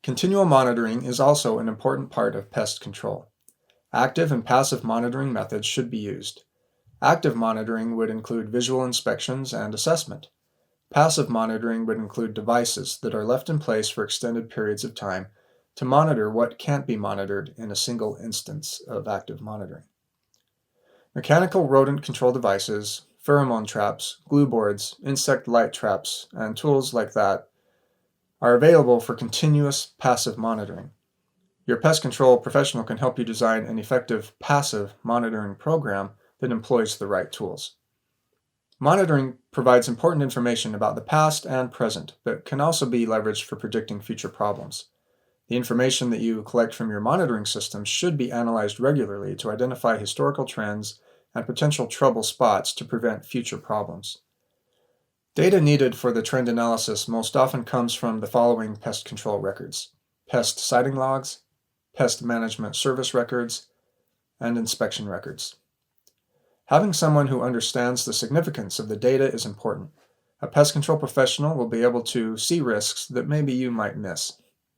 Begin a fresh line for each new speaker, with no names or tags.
Continual monitoring is also an important part of pest control. Active and passive monitoring methods should be used. Active monitoring would include visual inspections and assessment. Passive monitoring would include devices that are left in place for extended periods of time to monitor what can't be monitored in a single instance of active monitoring. Mechanical rodent control devices, pheromone traps, glue boards, insect light traps, and tools like that are available for continuous passive monitoring. Your pest control professional can help you design an effective passive monitoring program that employs the right tools. Monitoring provides important information about the past and present, but can also be leveraged for predicting future problems. The information that you collect from your monitoring system should be analyzed regularly to identify historical trends and potential trouble spots to prevent future problems. Data needed for the trend analysis most often comes from the following pest control records: pest sighting logs, pest management service records, and inspection records. Having someone who understands the significance of the data is important. A pest control professional will be able to see risks that maybe you might miss.